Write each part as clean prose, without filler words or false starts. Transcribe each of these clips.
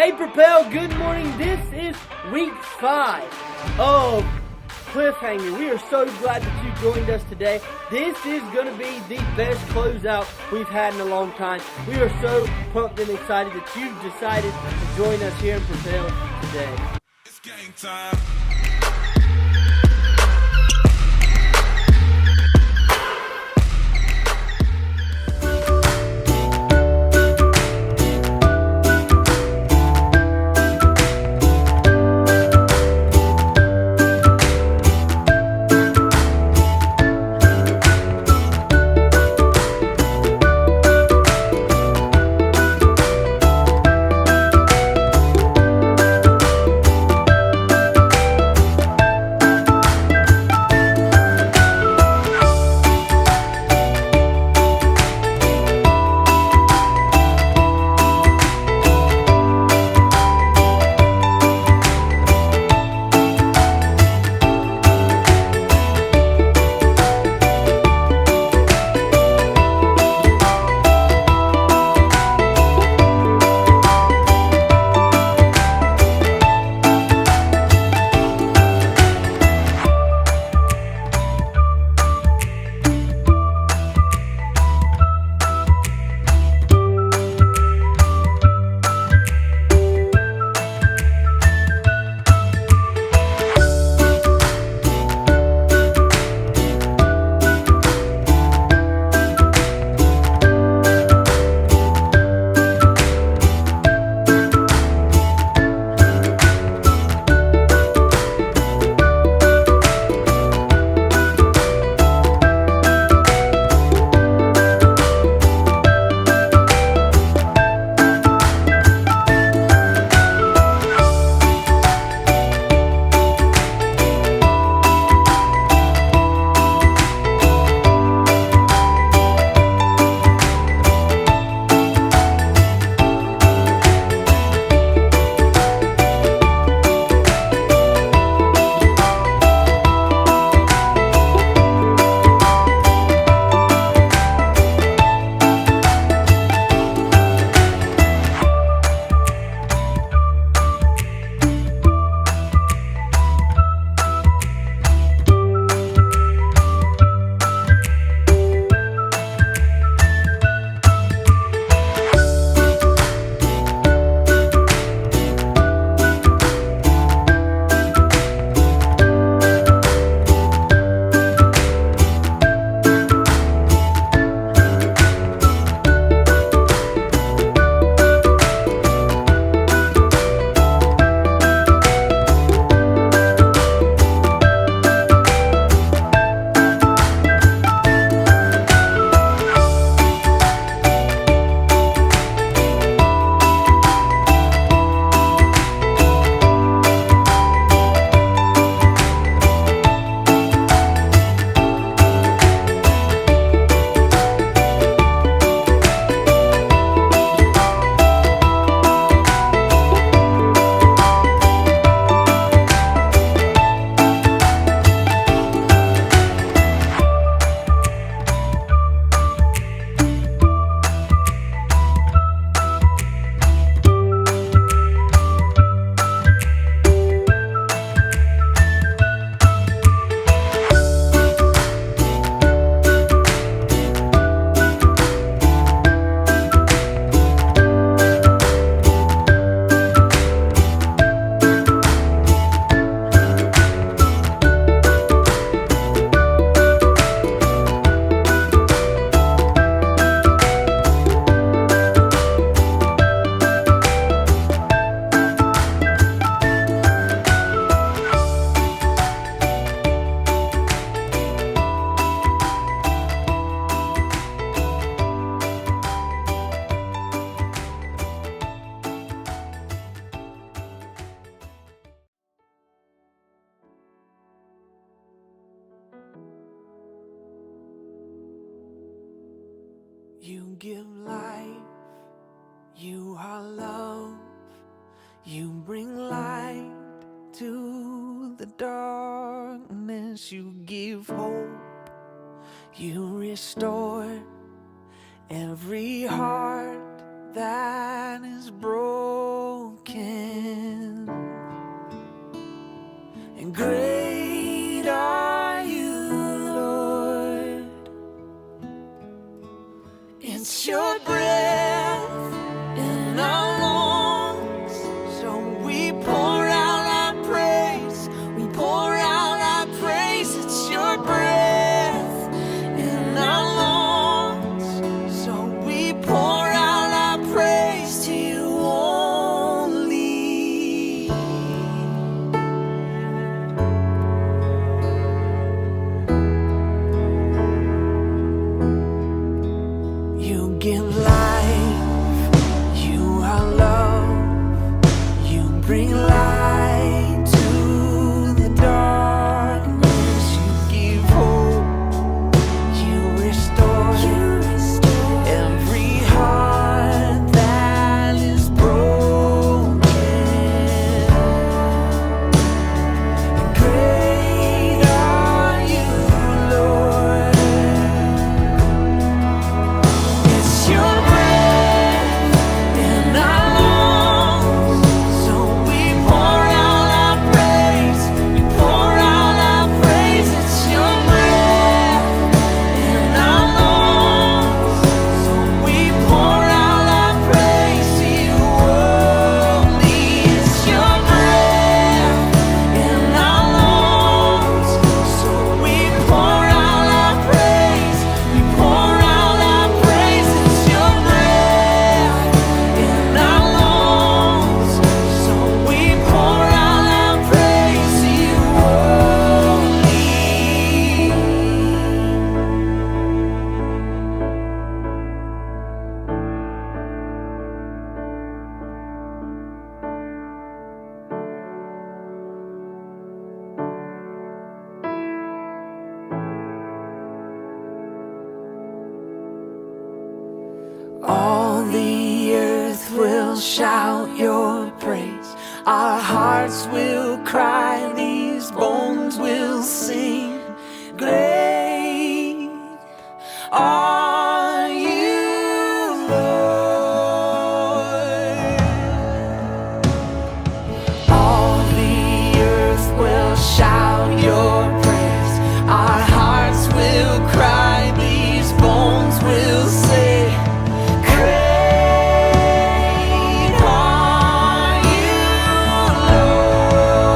Hey Propel, good morning. This is week 5 of Cliffhanger. We are so glad that you joined us today. This is going to be the best closeout we've had in a long time. We are so pumped and excited that you've decided to join us here in Propel today. It's game time. You give life, you are love, you bring light to the darkness, you give hope, you restore every heart that is broken, and great are you, Lord. It's your breath in our lungs, so we pour out our praise. We pour out our praise. It's your breath in our lungs, so we pour out our praise to you only. You give life, you are love, you bring light to the darkness, you give hope, you restore every heart that is broken. And great are you, Lord. It's your breath in our lungs, so we pour out our praise. We pour out our praise. It's your breath in our lungs, so we pour out our praise to you only. It's your breath in our lungs, so we pour out our praise. We pour out our praise. It's your breath in our lungs, so we pour out our praise to you only. All the earth will shout your praise. Our hearts will cry, these bones will sing. Great are you, Lord. All the earth will shout your praise. Our hearts will cry, these bones will say, great are you, Lord.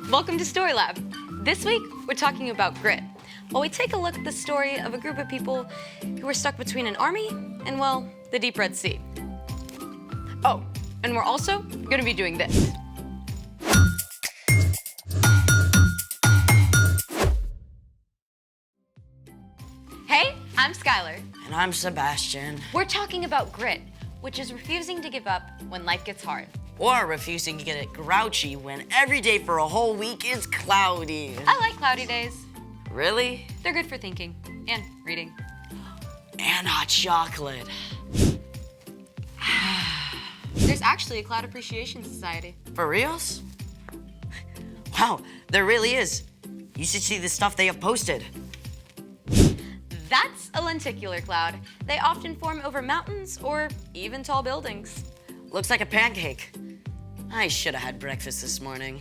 Welcome to Story Lab. This week, we're talking about grit, while we take a look at the story of a group of people who were stuck between an army and, well, the deep Red Sea. Oh, and we're also going to be doing this. Hey, I'm Skylar. And I'm Sebastian. We're talking about grit, which is refusing to give up when life gets hard. Or refusing to get grouchy when every day for a whole week is cloudy. I like cloudy days. Really? They're good for thinking and reading. And hot chocolate. There's actually a Cloud Appreciation Society. For reals? Wow, there really is. You should see the stuff they have posted. That's a lenticular cloud. They often form over mountains or even tall buildings. Looks like a pancake. I should have had breakfast this morning.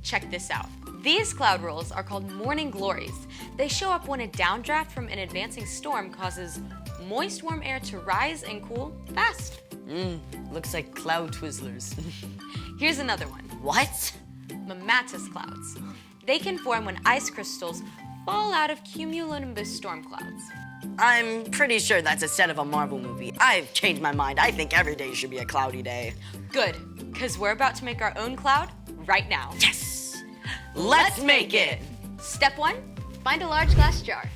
Check this out. These cloud rolls are called morning glories. They show up when a downdraft from an advancing storm causes moist, warm air to rise and cool fast. Looks like cloud twizzlers. Here's another one. What? Mammatus clouds. They can form when ice crystals fall out of cumulonimbus storm clouds. I'm pretty sure that's a set of a Marvel movie. I've changed my mind. I think every day should be a cloudy day. Good, because we're about to make our own cloud right now. Yes! Let's make it! Step 1, find a large glass jar.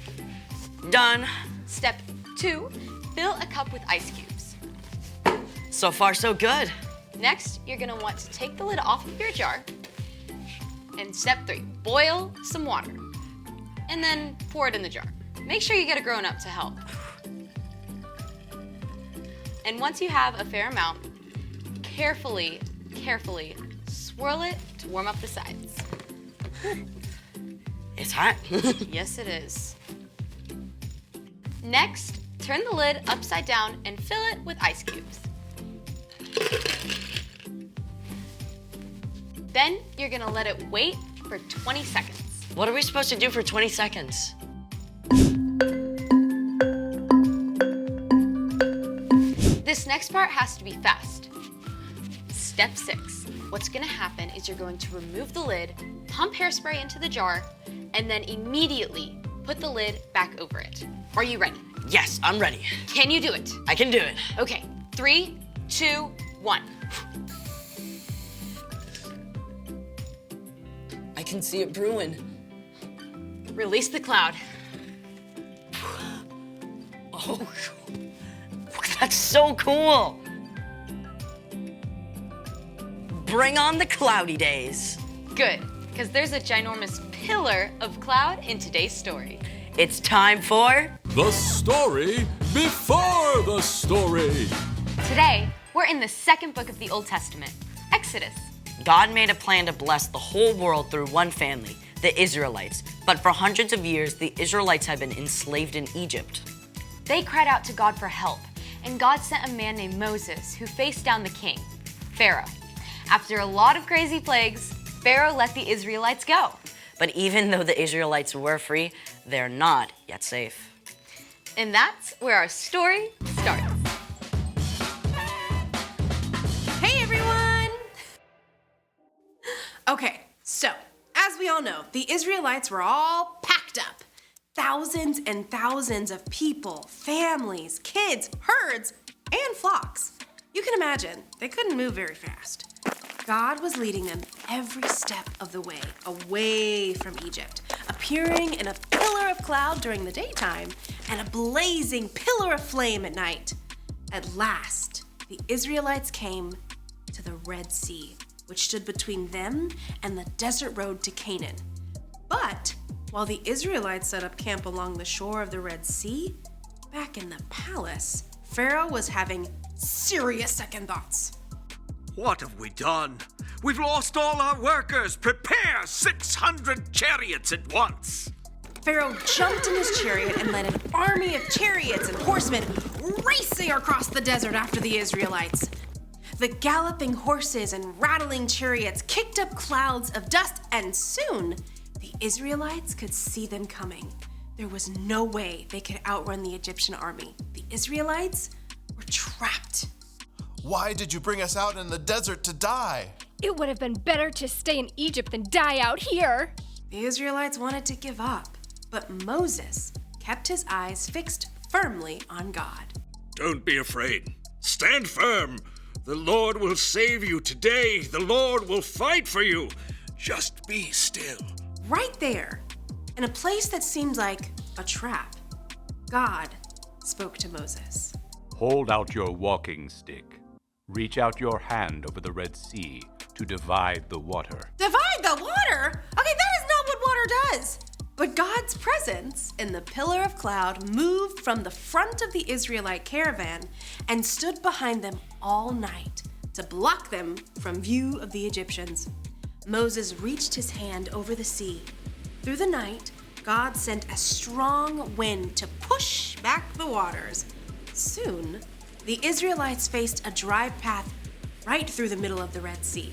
Done. Step 2, fill a cup with ice cubes. So far, so good. Next, you're gonna want to take the lid off of your jar. And step 3, boil some water. And then pour it in the jar. Make sure you get a grown-up to help. And once you have a fair amount, carefully swirl it to warm up the sides. It's hot. Yes, it is. Next, turn the lid upside down and fill it with ice cubes. Then you're gonna let it wait for 20 seconds. What are we supposed to do for 20 seconds? This next part has to be fast. Step 6. What's gonna happen is you're going to remove the lid, pump hairspray into the jar, and then immediately put the lid back over it. Are you ready? Yes, I'm ready. Can you do it? I can do it. Okay, 3, 2, 1. I can see it brewing. Release the cloud. Oh, that's so cool. Bring on the cloudy days. Good, because there's a ginormous pillar of cloud in today's story. It's time for The story before the story. Today, we're in the second book of the Old Testament, Exodus. God made a plan to bless the whole world through one family, the Israelites. But for hundreds of years, the Israelites had been enslaved in Egypt. They cried out to God for help, and God sent a man named Moses who faced down the king, Pharaoh. After a lot of crazy plagues, Pharaoh let the Israelites go. But even though the Israelites were free, they're not yet safe. And that's where our story starts. Hey everyone! Okay, so as we all know, the Israelites were all packed up. Thousands and thousands of people, families, kids, herds, and flocks. You can imagine, they couldn't move very fast. God was leading them every step of the way, away from Egypt, appearing in a pillar of cloud during the daytime and a blazing pillar of flame at night. At last, the Israelites came to the Red Sea, which stood between them and the desert road to Canaan. But while the Israelites set up camp along the shore of the Red Sea, back in the palace, Pharaoh was having serious second thoughts. What have we done? We've lost all our workers. Prepare 600 chariots at once. Pharaoh jumped in his chariot and led an army of chariots and horsemen racing across the desert after the Israelites. The galloping horses and rattling chariots kicked up clouds of dust, and soon the Israelites could see them coming. There was no way they could outrun the Egyptian army. The Israelites were trapped. Why did you bring us out in the desert to die? It would have been better to stay in Egypt than die out here. The Israelites wanted to give up, but Moses kept his eyes fixed firmly on God. Don't be afraid. Stand firm. The Lord will save you today. The Lord will fight for you. Just be still. Right there, in a place that seemed like a trap, God spoke to Moses. Hold out your walking stick. Reach out your hand over the Red Sea to divide the water. Divide the water? Okay, that is not what water does. But God's presence in the pillar of cloud moved from the front of the Israelite caravan and stood behind them all night to block them from view of the Egyptians. Moses reached his hand over the sea. Through the night, God sent a strong wind to push back the waters. Soon, the Israelites faced a dry path right through the middle of the Red Sea.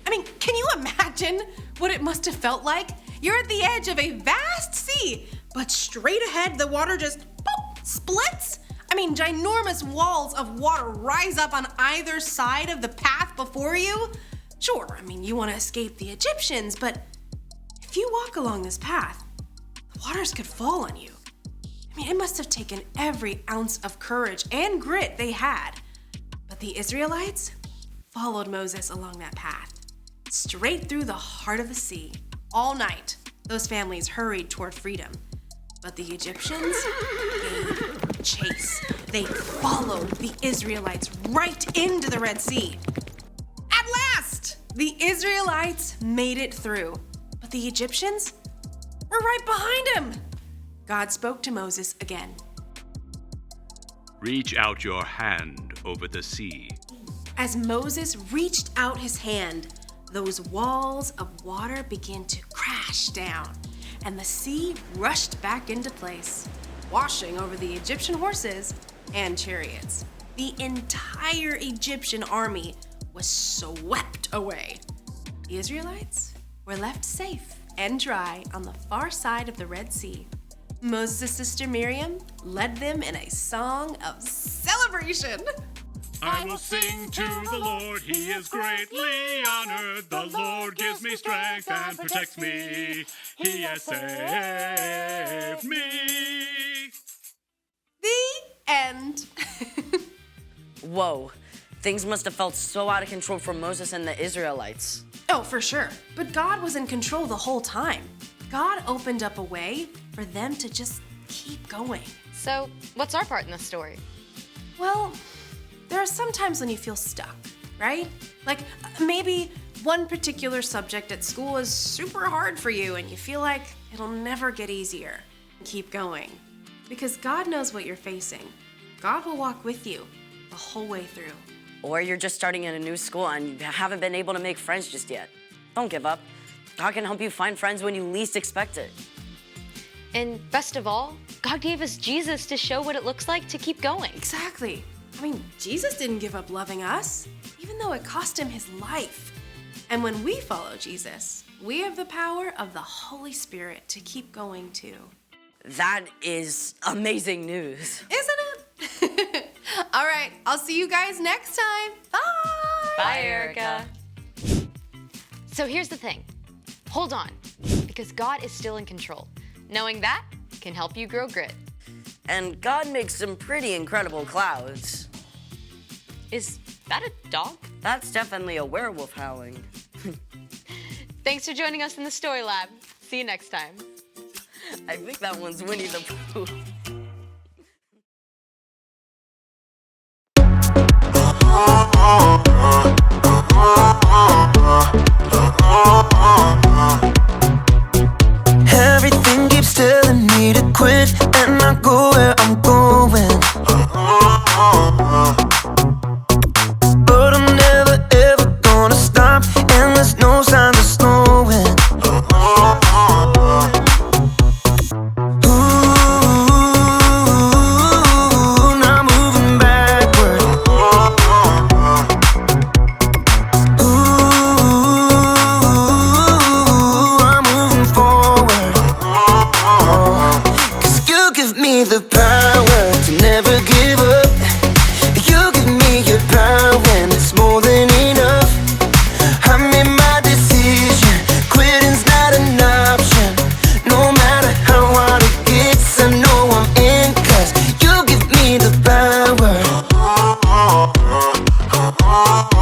I mean, can you imagine what it must have felt like? You're at the edge of a vast sea, but straight ahead the water just boop, splits. I mean, ginormous walls of water rise up on either side of the path before you. Sure, I mean, you want to escape the Egyptians, but if you walk along this path, the waters could fall on you. I mean, it must have taken every ounce of courage and grit they had. But the Israelites followed Moses along that path, straight through the heart of the sea. All night, those families hurried toward freedom. But the Egyptians gave chase. They followed the Israelites right into the Red Sea. At last, the Israelites made it through. But the Egyptians were right behind them. God spoke to Moses again. Reach out your hand over the sea. As Moses reached out his hand, those walls of water began to crash down, and the sea rushed back into place, washing over the Egyptian horses and chariots. The entire Egyptian army was swept away. The Israelites were left safe and dry on the far side of the Red Sea. Moses' sister Miriam led them in a song of celebration. I will sing to the Lord, he is greatly honored. The Lord gives me strength and protects me. He has saved me. The end. Whoa, things must have felt so out of control for Moses and the Israelites. Oh, for sure. But God was in control the whole time. God opened up a way for them to just keep going. So, what's our part in this story? Well, there are some times when you feel stuck, right? Like maybe one particular subject at school is super hard for you and you feel like it'll never get easier. Keep going. Because God knows what you're facing. God will walk with you the whole way through. Or you're just starting in a new school and you haven't been able to make friends just yet. Don't give up. God can help you find friends when you least expect it. And best of all, God gave us Jesus to show what it looks like to keep going. Exactly. I mean, Jesus didn't give up loving us, even though it cost him his life. And when we follow Jesus, we have the power of the Holy Spirit to keep going too. That is amazing news. Isn't it? All right, I'll see you guys next time. Bye. Bye, Erica. So here's the thing. Hold on, because God is still in control. Knowing that can help you grow grit. And God makes some pretty incredible clouds. Is that a dog? That's definitely a werewolf howling. Thanks for joining us in the Story Lab. See you next time. I think that one's Winnie the Pooh. Everything keeps telling me to quit and not go where I'm going. But I'm never ever gonna stop, and there's no signs of slowing. Ooh, Oh.